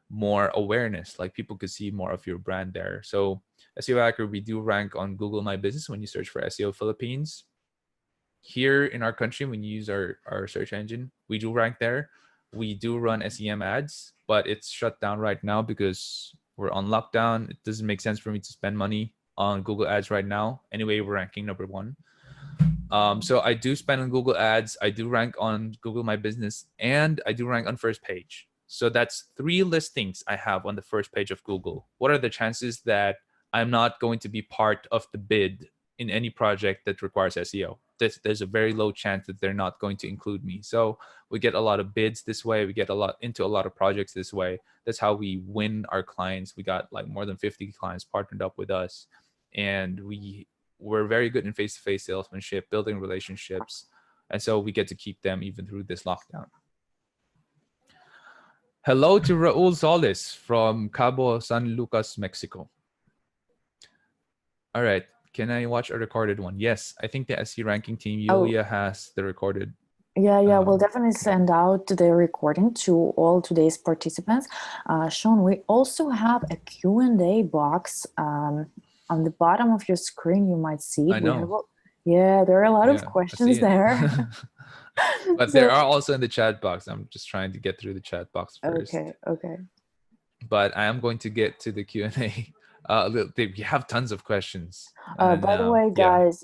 more awareness. Like, people could see more of your brand there. So SEO Hacker, we do rank on Google My Business when you search for SEO Philippines. Here in our country, when you use our search engine, we do rank there. We do run SEM ads, but it's shut down right now because we're on lockdown. It doesn't make sense for me to spend money on Google ads right now. Anyway, we're ranking #1. So I do spend on Google ads. I do rank on Google My Business, and I do rank on first page. So that's 3 listings I have on the first page of Google. What are the chances that I'm not going to be part of the bid in any project that requires SEO? There's a very low chance that they're not going to include me. So we get a lot of bids this way. We get into a lot of projects this way. That's how we win our clients. We got like more than 50 clients partnered up with us. And we're very good in face-to-face salesmanship, building relationships. And so we get to keep them even through this lockdown. Hello to Raul Solis from Cabo San Lucas, Mexico. All right. Can I watch a recorded one? Yes. I think the SE ranking team, Yulia, has the recorded. Yeah, we'll definitely send out the recording to all today's participants. Sean, we also have a Q&A box on the bottom of your screen. You might see it. I know. Yeah, there are a lot of questions there. But there are also in the chat box. I'm just trying to get through the chat box first. Okay. But I am going to get to the Q&A. We have tons of questions. By the way, guys,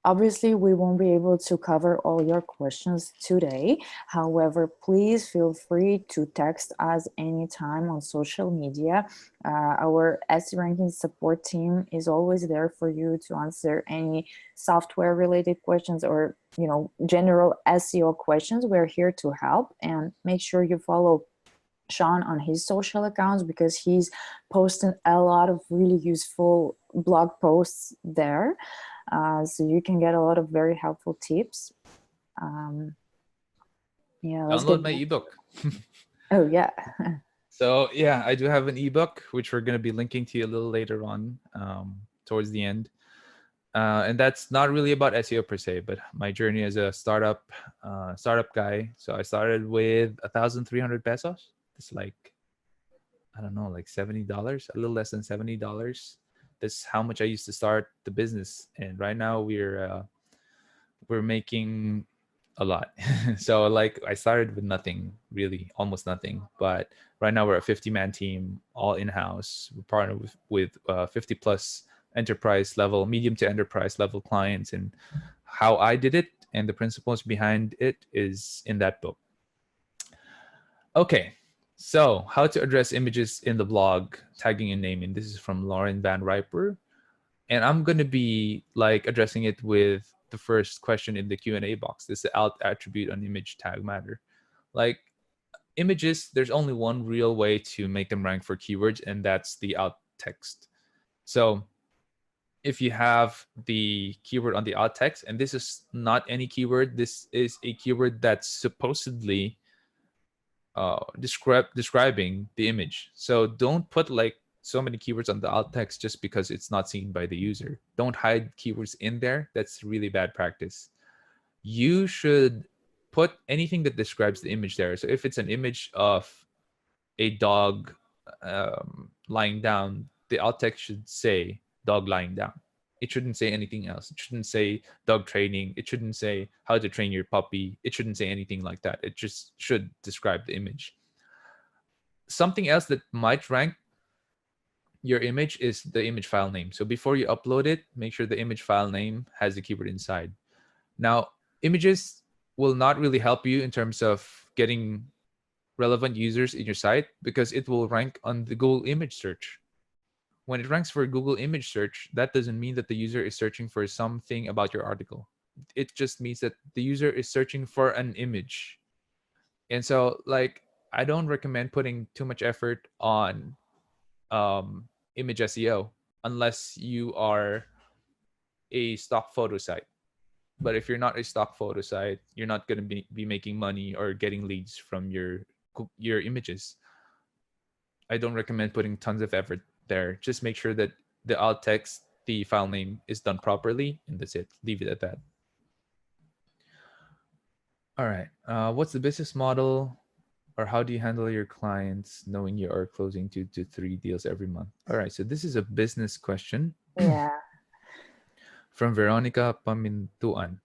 obviously we won't be able to cover all your questions today. However, please feel free to text us anytime on social media. Our SE ranking support team is always there for you to answer any software related questions or general SEO questions. We're here to help, and make sure you follow Sean on his social accounts, because he's posting a lot of really useful blog posts there. So you can get a lot of very helpful tips. Download my ebook. Oh, yeah. So yeah, I do have an ebook, which we're going to be linking to you a little later on, towards the end. And that's not really about SEO per se, but my journey as a startup guy. So I started with 1,300 pesos. It's like, I don't know, like $70, a little less than $70. That's how much I used to start the business. And right now we're making a lot. So like I started with nothing, really, almost nothing. But right now we're a 50-man team, all in-house. We're partnered with 50 plus enterprise level, medium to enterprise level clients. And how I did it and the principles behind it is in that book. Okay, so how to address images in the blog, tagging and naming. This is from Lauren Van Riper. And I'm going to be like addressing it with the first question in the Q&A box. This is the alt attribute on image tag matter. Like images, there's only one real way to make them rank for keywords, and that's the alt text. So if you have the keyword on the alt text, and this is not any keyword, this is a keyword that's supposedly describing the image. So don't put like so many keywords on the alt text just because it's not seen by the user. Don't hide keywords in there. That's really bad practice. You should put anything that describes the image there. So if it's an image of a dog lying down, the alt text should say dog lying down. It shouldn't say anything else. It shouldn't say dog training. It shouldn't say how to train your puppy. It shouldn't say anything like that. It just should describe the image. Something else that might rank your image is the image file name. So before you upload it, make sure the image file name has the keyword inside. Now, images will not really help you in terms of getting relevant users in your site because it will rank on the Google image search. When it ranks for Google image search, that doesn't mean that the user is searching for something about your article. It just means that the user is searching for an image. And so like, I don't recommend putting too much effort on image SEO unless you are a stock photo site. But if you're not a stock photo site, you're not going to be making money or getting leads from your images. I don't recommend putting tons of effort there. Just make sure that the alt text, the file name is done properly, and that's it. Leave it at that. All right. What's the business model, or how do you handle your clients knowing you are closing 2 to 3 deals every month? All right. So this is a business question. Yeah. From Veronica Pamintuan.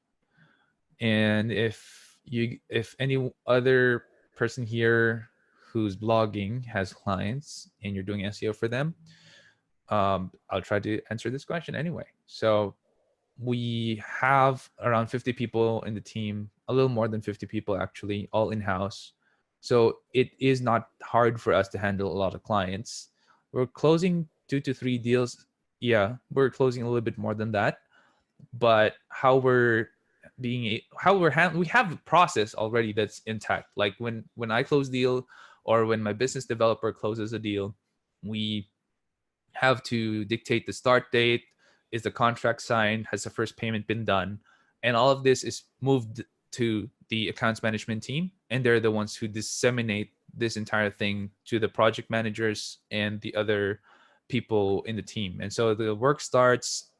And if any other person here who's blogging has clients and you're doing SEO for them, I'll try to answer this question anyway. So we have around 50 people in the team, a little more than 50 people actually, all in-house. So it is not hard for us to handle a lot of clients. We're closing 2 to 3 deals. Yeah, we're closing a little bit more than that. But how we have a process already that's intact. Like when I close deal or when my business developer closes a deal, we have to dictate the start date. Is the contract signed? Has the first payment been done? And all of this is moved to the accounts management team, and they're the ones who disseminate this entire thing to the project managers and the other people in the team. And so the work starts.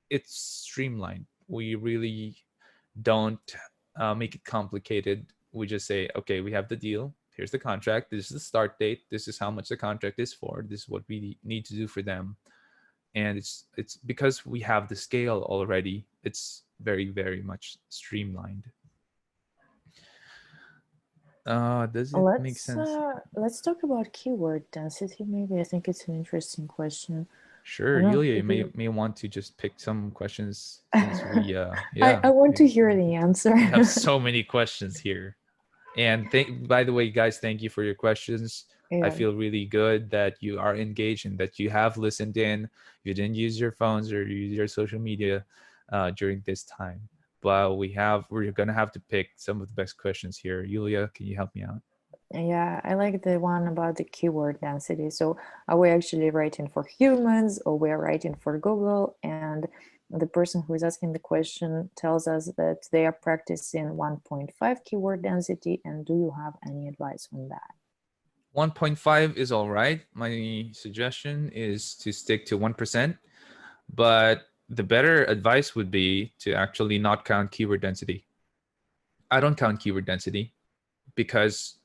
It's streamlined. We really don't make it complicated. We just say, okay, we have the deal. Here's the contract. This is the start date. This is how much the contract is for. This is what we need to do for them. And it's because we have the scale already. It's very, very much streamlined. Does it make sense? Let's talk about keyword density. Maybe I think it's an interesting question. Sure, Yulia, you may want to just pick some questions since we yeah. I want to hear the answer. We have so many questions here. And by the way, guys, thank you for your questions. Yeah. I feel really good that you are engaged and that you have listened in. You didn't use your phones or use your social media during this time. But we're gonna have to pick some of the best questions here. Yulia, can you help me out? Yeah, I like the one about the keyword density. So are we actually writing for humans or we're writing for Google? And the person who is asking the question tells us that they are practicing 1.5 keyword density. And do you have any advice on that? 1.5 is all right. My suggestion is to stick to 1%, but the better advice would be to actually not count keyword density. I don't count keyword density because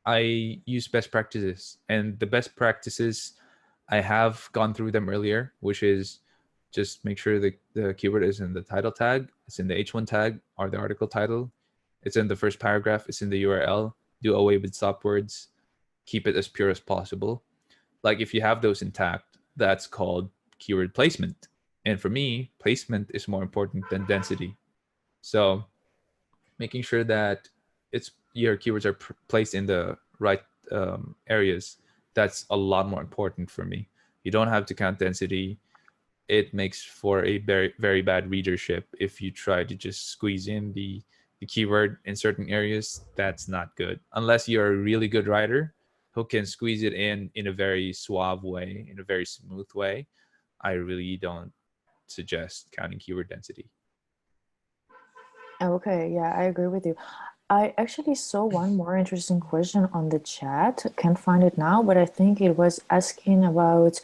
I use best practices, and the best practices, I have gone through them earlier, which is just make sure the keyword is in the title tag, it's in the H1 tag or the article title. It's in the first paragraph. It's in the URL. Do away with stop words. Keep it as pure as possible. Like if you have those intact, that's called keyword placement. And for me, placement is more important than density. So making sure that your keywords are placed in the right areas, that's a lot more important for me. You don't have to count density. It makes for a very, very bad readership if you try to just squeeze in the keyword in certain areas. That's not good unless you're a really good writer who can squeeze it in a very suave way, in a very smooth way. I really don't suggest counting keyword density. Okay, yeah, I agree with you. I actually saw one more interesting question on the chat. Can't find it now, but I think it was asking about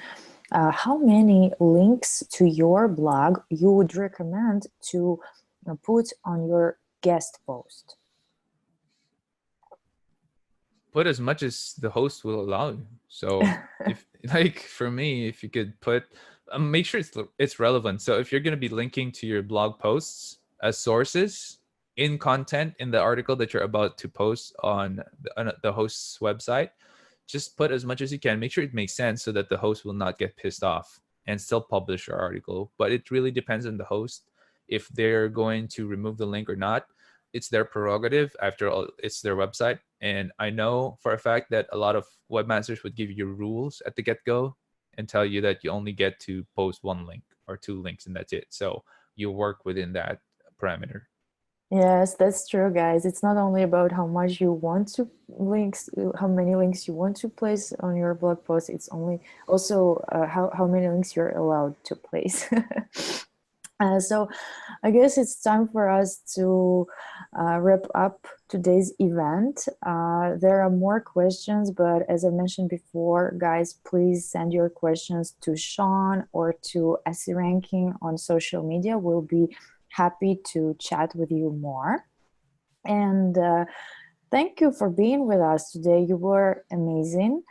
how many links to your blog you would recommend to put on your guest post. Put as much as the host will allow you. So if like for me, if you could put, make sure it's relevant. So if you're going to be linking to your blog posts as sources in content in the article that you're about to post on the host's website, just put as much as you can. Make sure it makes sense so that the host will not get pissed off and still publish your article. But it really depends on the host if they're going to remove the link or not. It's their prerogative. After all, it's their website. And I know for a fact that a lot of webmasters would give you rules at the get-go and tell you that you only get to post one link or two links and that's it. So you work within that parameter. Yes, that's true, guys. It's not only about how much you want to links, how many links you want to place on your blog post. It's only also how many links you're allowed to place. So I guess it's time for us to wrap up today's event. There are more questions, but as I mentioned before, guys, please send your questions to Sean or to SE Ranking on social media. We'll be happy to chat with you more. And thank you for being with us today. You were amazing.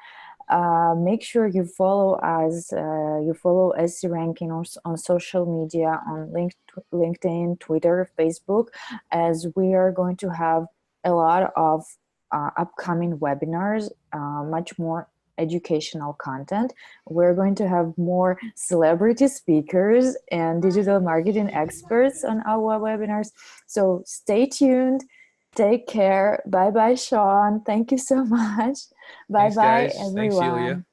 Make sure you follow us, you follow SE Ranking on social media, on LinkedIn, Twitter, Facebook, as we are going to have a lot of upcoming webinars, much more educational content. We're going to have more celebrity speakers and digital marketing experts on our webinars. So stay tuned. Take care. Bye-bye, Sean. Thank you so much. Bye-bye, Thanks, guys. Thanks, everyone. Yulia.